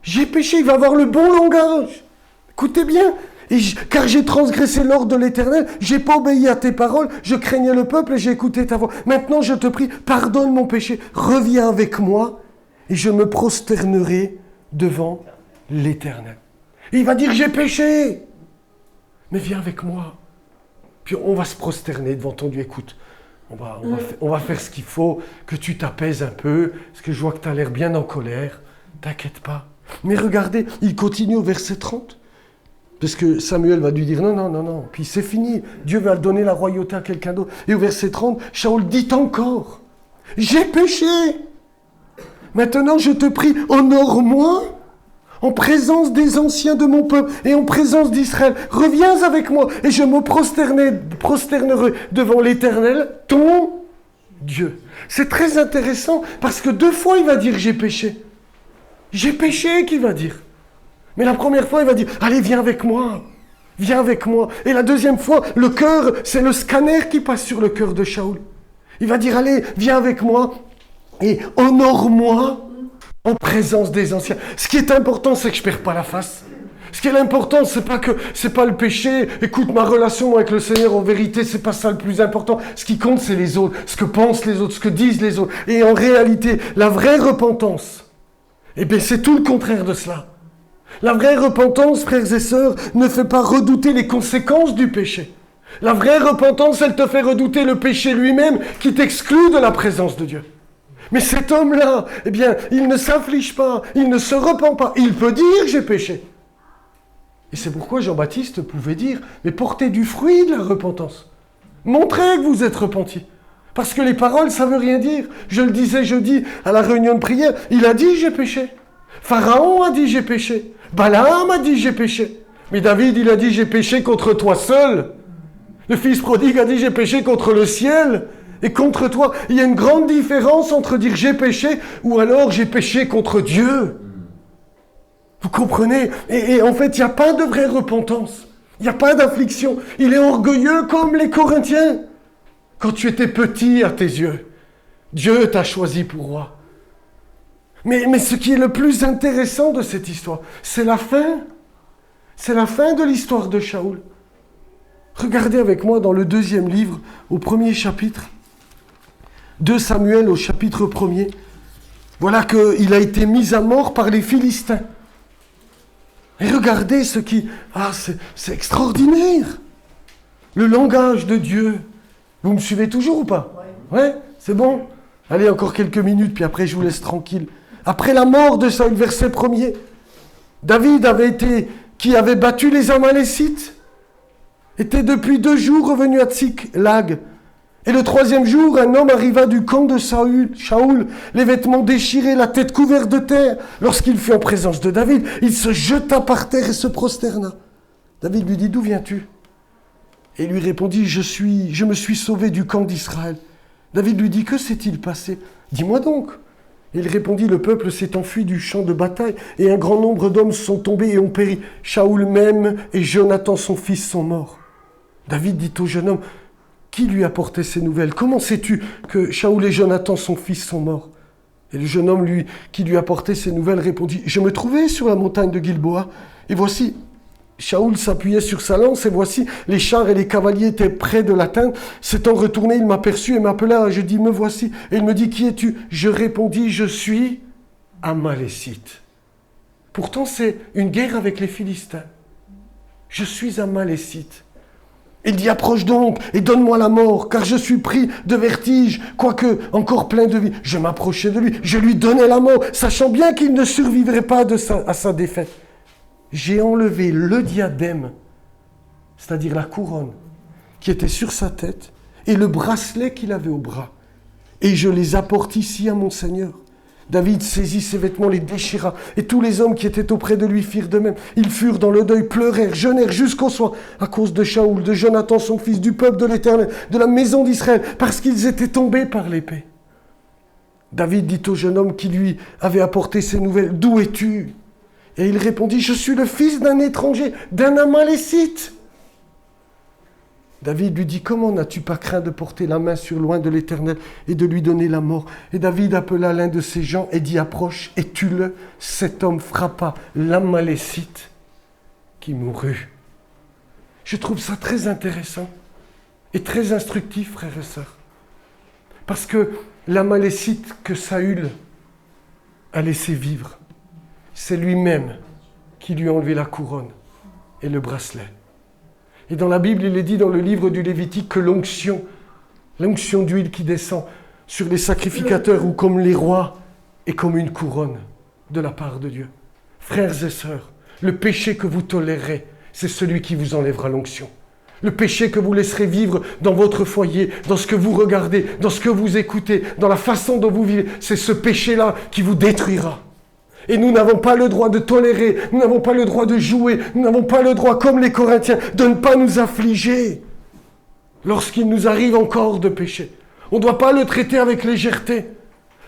J'ai péché, il va avoir le bon langage. Écoutez bien, car j'ai transgressé l'ordre de l'Éternel, j'ai pas obéi à tes paroles, je craignais le peuple et j'ai écouté ta voix. Maintenant, je te prie, pardonne mon péché, reviens avec moi et je me prosternerai devant l'Éternel. Et il va dire, j'ai péché, mais viens avec moi. Puis on va se prosterner devant ton Dieu. Écoute, on va faire ce qu'il faut, que tu t'apaises un peu, parce que je vois que tu as l'air bien en colère. T'inquiète pas. Mais regardez, il continue au verset 30. Parce que Samuel va lui dire non. Puis c'est fini. Dieu va donner la royauté à quelqu'un d'autre. Et au verset 30, Shaoul dit encore, j'ai péché. Maintenant je te prie, honore-moi en présence des anciens de mon peuple et en présence d'Israël. Reviens avec moi et je me prosternerai devant l'Éternel, ton Dieu. C'est très intéressant parce que 2 fois il va dire j'ai péché. J'ai péché qu'il va dire. Mais la première fois, il va dire, allez, viens avec moi. Viens avec moi. Et la deuxième fois, le cœur, c'est le scanner qui passe sur le cœur de Shaoul. Il va dire, allez, viens avec moi et honore-moi en présence des anciens. Ce qui est important, c'est que je ne perds pas la face. Ce qui est important, c'est pas le péché. Écoute, ma relation avec le Seigneur, en vérité, c'est pas ça le plus important. Ce qui compte, c'est les autres, ce que pensent les autres, ce que disent les autres. Et en réalité, la vraie repentance, eh bien, c'est tout le contraire de cela. La vraie repentance, frères et sœurs, ne fait pas redouter les conséquences du péché. La vraie repentance, elle te fait redouter le péché lui-même qui t'exclut de la présence de Dieu. Mais cet homme-là, eh bien, il ne s'afflige pas, il ne se repent pas. Il peut dire « j'ai péché ». Et c'est pourquoi Jean-Baptiste pouvait dire « mais portez du fruit de la repentance. Montrez que vous êtes repentis. » Parce que les paroles, ça ne veut rien dire. Je le disais jeudi à la réunion de prière, il a dit « j'ai péché ». Pharaon a dit « j'ai péché ». Balaam a dit « j'ai péché ». Mais David, il a dit « j'ai péché contre toi seul ». Le fils prodigue a dit « j'ai péché contre le ciel et contre toi ». Il y a une grande différence entre dire « j'ai péché » ou alors « j'ai péché contre Dieu ». Vous comprenez ? Et en fait, il n'y a pas de vraie repentance. Il n'y a pas d'affliction. Il est orgueilleux comme les Corinthiens. Quand tu étais petit à tes yeux, Dieu t'a choisi pour roi. Mais ce qui est le plus intéressant de cette histoire, c'est la fin. C'est la fin de l'histoire de Shaoul. Regardez avec moi dans le 2e livre, au 1er chapitre. 2 Samuel au chapitre 1er. Voilà qu'il a été mis à mort par les Philistins. Et regardez ce qui... c'est extraordinaire. Le langage de Dieu. Vous me suivez toujours ou pas ? Ouais, c'est bon ? Allez, encore quelques minutes, puis après je vous laisse tranquille. Après la mort de Saül, verset 1er, David qui avait battu les Amalécites, était depuis 2 jours revenu à Tsiklag. Et le 3e jour, un homme arriva du camp de Shaoul, les vêtements déchirés, la tête couverte de terre. Lorsqu'il fut en présence de David, il se jeta par terre et se prosterna. David lui dit, d'où viens-tu ? Et il lui répondit, je me suis sauvé du camp d'Israël. David lui dit, que s'est-il passé ? Dis-moi donc. Et il répondit, le peuple s'est enfui du champ de bataille, et un grand nombre d'hommes sont tombés et ont péri. Shaoul même et Jonathan son fils sont morts. David dit au jeune homme, qui lui apportait ces nouvelles ? Comment sais-tu que Shaoul et Jonathan son fils sont morts ? Et le jeune homme qui lui apportait ces nouvelles répondit, je me trouvais sur la montagne de Gilboa, et voici... Shaoul s'appuyait sur sa lance, et voici, les chars et les cavaliers étaient près de l'atteindre. S'étant retourné, il m'aperçut et m'appela. Je dis, me voici. Et il me dit, qui es-tu ? Je répondis, je suis Amalécite. Pourtant, c'est une guerre avec les Philistins. Je suis Amalécite. Il dit, approche donc et donne-moi la mort, car je suis pris de vertige, quoique encore plein de vie. Je m'approchais de lui, je lui donnais la mort, sachant bien qu'il ne survivrait pas à sa défaite. J'ai enlevé le diadème, c'est-à-dire la couronne, qui était sur sa tête, et le bracelet qu'il avait au bras. Et je les apporte ici à mon Seigneur. David saisit ses vêtements, les déchira, et tous les hommes qui étaient auprès de lui firent de même. Ils furent dans le deuil, pleurèrent, jeûnèrent jusqu'au soir, à cause de Shaoul, de Jonathan son fils, du peuple de l'Éternel, de la maison d'Israël, parce qu'ils étaient tombés par l'épée. David dit au jeune homme qui lui avait apporté ces nouvelles, « D'où es-tu » Et il répondit, « Je suis le fils d'un étranger, d'un Amalécite. » David lui dit, « Comment n'as-tu pas craint de porter la main sur loin de l'Éternel et de lui donner la mort ?» Et David appela l'un de ses gens et dit, « Approche et tue-le. » Cet homme frappa l'Amalécite qui mourut. Je trouve ça très intéressant et très instructif, frères et sœurs. Parce que l'Amalécite que Saül a laissé vivre, c'est lui-même qui lui a enlevé la couronne et le bracelet. Et dans la Bible, il est dit dans le livre du Lévitique que l'onction L'onction d'huile qui descend sur les sacrificateurs ou comme les rois est comme une couronne de la part de Dieu. Frères et sœurs, le péché que vous tolérez, c'est celui qui vous enlèvera l'onction. Le péché que vous laisserez vivre dans votre foyer, dans ce que vous regardez, dans ce que vous écoutez, dans la façon dont vous vivez, c'est ce péché-là qui vous détruira. Et nous n'avons pas le droit de tolérer, nous n'avons pas le droit de jouer, nous n'avons pas le droit, comme les Corinthiens, de ne pas nous affliger lorsqu'il nous arrive encore de pécher. On ne doit pas le traiter avec légèreté,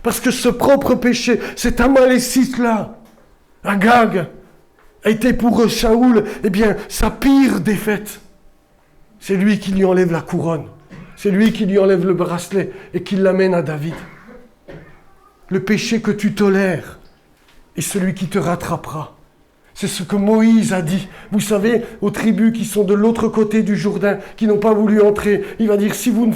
parce que ce propre péché, cet Amalécite-là, Agag, a été pour Saoul, sa pire défaite. C'est lui qui lui enlève la couronne, c'est lui qui lui enlève le bracelet et qui l'amène à David. Le péché que tu tolères est celui qui te rattrapera. C'est ce que Moïse a dit. Vous savez, aux tribus qui sont de l'autre côté du Jourdain, qui n'ont pas voulu entrer, il va dire, si vous ne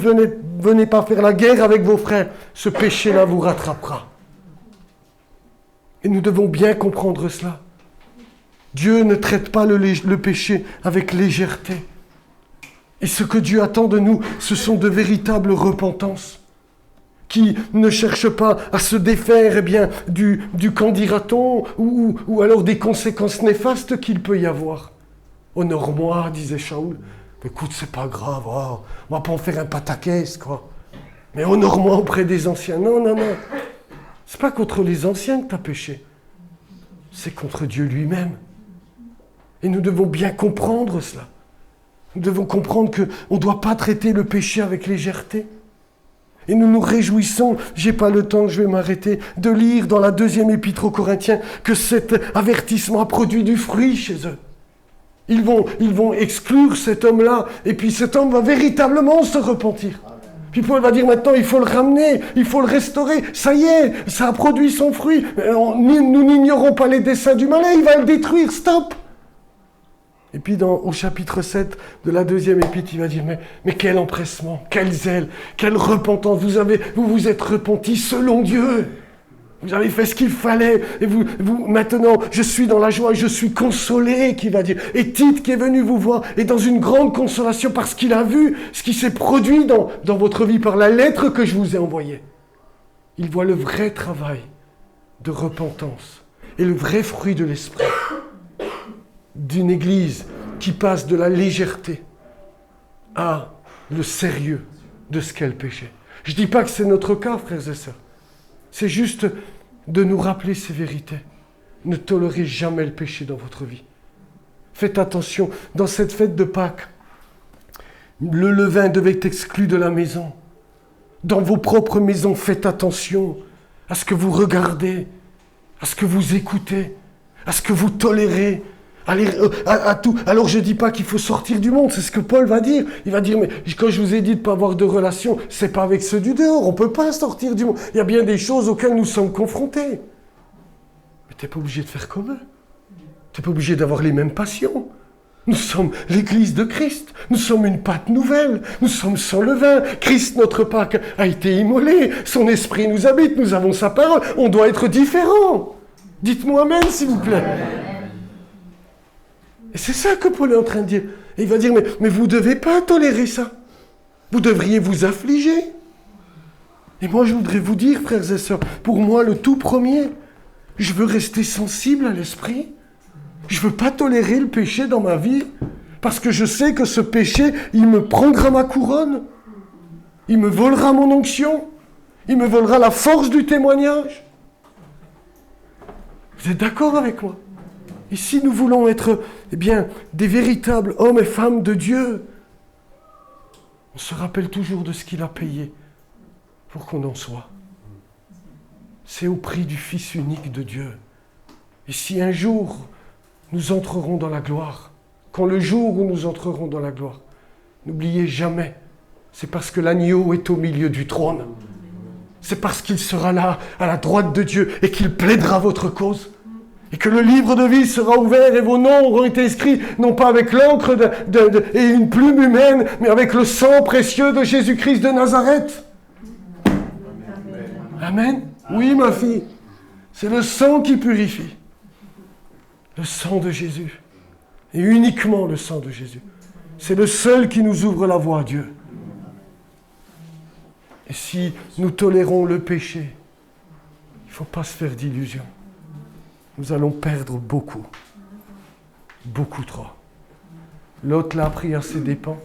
venez pas faire la guerre avec vos frères, ce péché-là vous rattrapera. Et nous devons bien comprendre cela. Dieu ne traite pas le péché avec légèreté. Et ce que Dieu attend de nous, ce sont de véritables repentances, qui ne cherchent pas à se défaire du qu'en dira-t-on ou alors des conséquences néfastes qu'il peut y avoir. Honore-moi, disait Saoul. Écoute, c'est pas grave, on va pas en faire un pataquès, quoi. Mais honore-moi auprès des anciens. Non. C'est pas contre les anciens que tu as péché. C'est contre Dieu lui-même. Et nous devons bien comprendre cela. Nous devons comprendre qu'on ne doit pas traiter le péché avec légèreté. Et nous nous réjouissons, j'ai pas le temps, je vais m'arrêter, de lire dans la 2e épître aux Corinthiens que cet avertissement a produit du fruit chez eux. Ils vont exclure cet homme-là, et puis cet homme va véritablement se repentir. Puis Paul va dire maintenant, il faut le ramener, il faut le restaurer. Ça y est, ça a produit son fruit. Nous n'ignorons pas les desseins du malin, il va le détruire, stop. Et puis au chapitre 7 de la 2e épître, il va dire, mais quel empressement, quel zèle, quelle repentance, vous vous êtes repentis selon Dieu. Vous avez fait ce qu'il fallait, et vous maintenant, je suis dans la joie, je suis consolé, qui va dire. Et Tite qui est venu vous voir, est dans une grande consolation parce qu'il a vu ce qui s'est produit dans votre vie par la lettre que je vous ai envoyée. Il voit le vrai travail de repentance et le vrai fruit de l'esprit d'une église qui passe de la légèreté à le sérieux de ce qu'est le péché. Je ne dis pas que c'est notre cas, frères et sœurs. C'est juste de nous rappeler ces vérités. Ne tolérez jamais le péché dans votre vie. Faites attention, dans cette fête de Pâques, le levain devait être exclu de la maison. Dans vos propres maisons, faites attention à ce que vous regardez, à ce que vous écoutez, à ce que vous tolérez, à tout. Alors je ne dis pas qu'il faut sortir du monde, c'est ce que Paul va dire. Il va dire, mais quand je vous ai dit de ne pas avoir de relation, c'est pas avec ceux du dehors, on ne peut pas sortir du monde. Il y a bien des choses auxquelles nous sommes confrontés. Mais tu n'es pas obligé de faire comme eux. Tu n'es pas obligé d'avoir les mêmes passions. Nous sommes l'Église de Christ, nous sommes une pâte nouvelle, nous sommes sans levain. Christ, notre Pâque, a été immolé, son esprit nous habite, nous avons sa parole, on doit être différents. Dites-moi amen, s'il vous plaît. Et c'est ça que Paul est en train de dire. Et il va dire, mais vous ne devez pas tolérer ça. Vous devriez vous affliger. Et moi, je voudrais vous dire, frères et sœurs, pour moi, le tout premier, je veux rester sensible à l'esprit. Je ne veux pas tolérer le péché dans ma vie, parce que je sais que ce péché, il me prendra ma couronne, il me volera mon onction, il me volera la force du témoignage. Vous êtes d'accord avec moi ? Et si nous voulons être, des véritables hommes et femmes de Dieu, on se rappelle toujours de ce qu'il a payé pour qu'on en soit. C'est au prix du Fils unique de Dieu. Et si un jour nous entrerons dans la gloire, quand le jour où nous entrerons dans la gloire, n'oubliez jamais, c'est parce que l'agneau est au milieu du trône. C'est parce qu'il sera là, à la droite de Dieu, et qu'il plaidera votre cause. Et que le livre de vie sera ouvert et vos noms auront été inscrits, non pas avec l'encre et une plume humaine, mais avec le sang précieux de Jésus-Christ de Nazareth. Amen. Oui, ma fille. C'est le sang qui purifie. Le sang de Jésus. Et uniquement le sang de Jésus. C'est le seul qui nous ouvre la voie à Dieu. Et si nous tolérons le péché, il ne faut pas se faire d'illusions. Nous allons perdre beaucoup. Beaucoup trop. Lot l'a appris à ses dépens.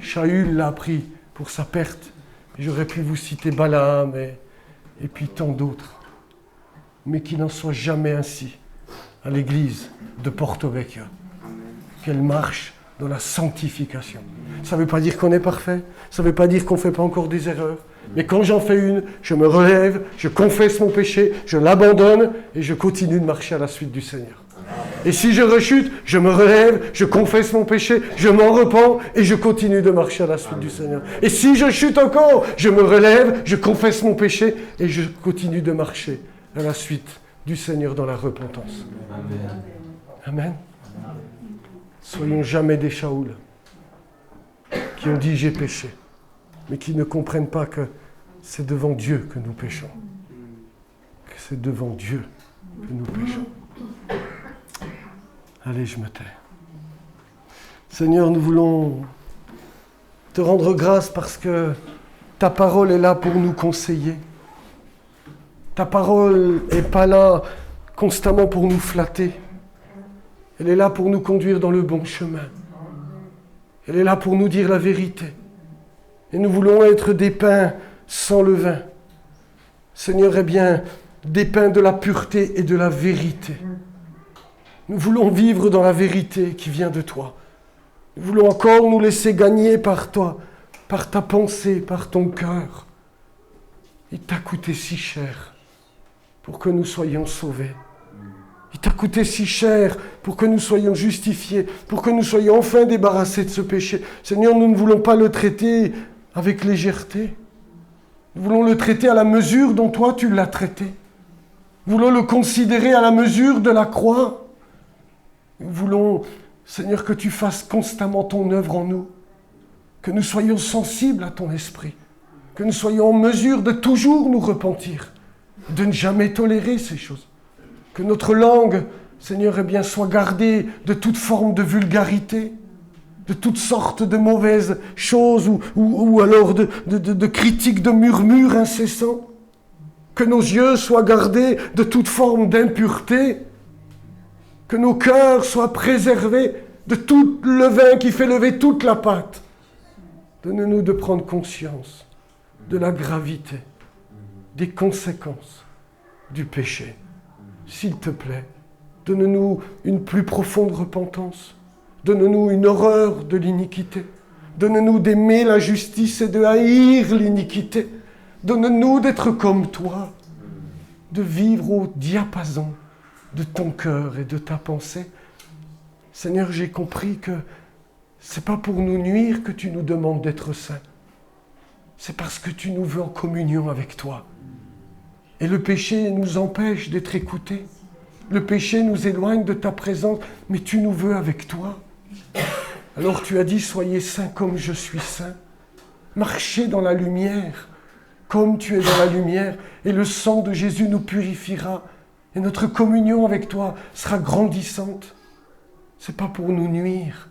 Shaül l'a appris pour sa perte. J'aurais pu vous citer Balaam et puis tant d'autres. Mais qu'il n'en soit jamais ainsi à l'église de Porto Vecchio. Qu'elle marche dans la sanctification. Ça ne veut pas dire qu'on est parfait. Ça ne veut pas dire qu'on ne fait pas encore des erreurs. Mais quand j'en fais une, je me relève, je confesse mon péché, je l'abandonne et je continue de marcher à la suite du Seigneur. Et si je rechute, je me relève, je confesse mon péché, je m'en repens et je continue de marcher à la suite du Seigneur. Et si je chute encore, je me relève, je confesse mon péché et je continue de marcher à la suite du Seigneur dans la repentance. Amen. Amen. Soyons jamais des Shaoul qui ont dit j'ai péché, mais qui ne comprennent pas que c'est devant Dieu que nous péchons. Que c'est devant Dieu que nous péchons. Allez, je me tais. Seigneur, nous voulons te rendre grâce parce que ta parole est là pour nous conseiller. Ta parole n'est pas là constamment pour nous flatter. Elle est là pour nous conduire dans le bon chemin. Elle est là pour nous dire la vérité. Et nous voulons être des pains sans levain. Seigneur, eh bien, des pains de la pureté et de la vérité. Nous voulons vivre dans la vérité qui vient de toi. Nous voulons encore nous laisser gagner par toi, par ta pensée, par ton cœur. Il t'a coûté si cher pour que nous soyons sauvés. Il t'a coûté si cher pour que nous soyons justifiés, pour que nous soyons enfin débarrassés de ce péché. Seigneur, nous ne voulons pas le traiter avec légèreté. Nous voulons le traiter à la mesure dont toi tu l'as traité. Nous voulons le considérer à la mesure de la croix. Nous voulons, Seigneur, que tu fasses constamment ton œuvre en nous, que nous soyons sensibles à ton esprit, que nous soyons en mesure de toujours nous repentir, de ne jamais tolérer ces choses. Que notre langue, Seigneur, eh bien, soit gardée de toute forme de vulgarité, de toutes sortes de mauvaises choses ou alors de critiques, de murmures incessants. Que nos yeux soient gardés de toute forme d'impureté. Que nos cœurs soient préservés de tout levain qui fait lever toute la pâte. Donne-nous de prendre conscience de la gravité, des conséquences du péché. S'il te plaît, donne-nous une plus profonde repentance. Donne-nous une horreur de l'iniquité. Donne-nous d'aimer la justice et de haïr l'iniquité. Donne-nous d'être comme toi, de vivre au diapason de ton cœur et de ta pensée. Seigneur, j'ai compris que c'est pas pour nous nuire que tu nous demandes d'être saints. C'est parce que tu nous veux en communion avec toi. Et le péché nous empêche d'être écoutés. Le péché nous éloigne de ta présence, mais tu nous veux avec toi. Alors tu as dit, soyez saints comme je suis saint. Marchez dans la lumière, comme tu es dans la lumière, et le sang de Jésus nous purifiera. Et notre communion avec toi sera grandissante. Ce n'est pas pour nous nuire,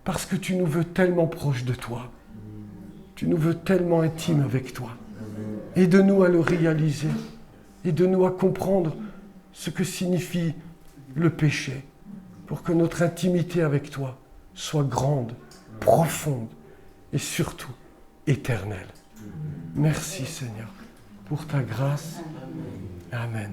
parce que tu nous veux tellement proches de toi. Tu nous veux tellement intimes avec toi. Aide-nous à le réaliser. Aide-nous à comprendre ce que signifie le péché, pour que notre intimité avec toi soit grande, profonde et surtout éternelle. Merci Seigneur pour ta grâce. Amen.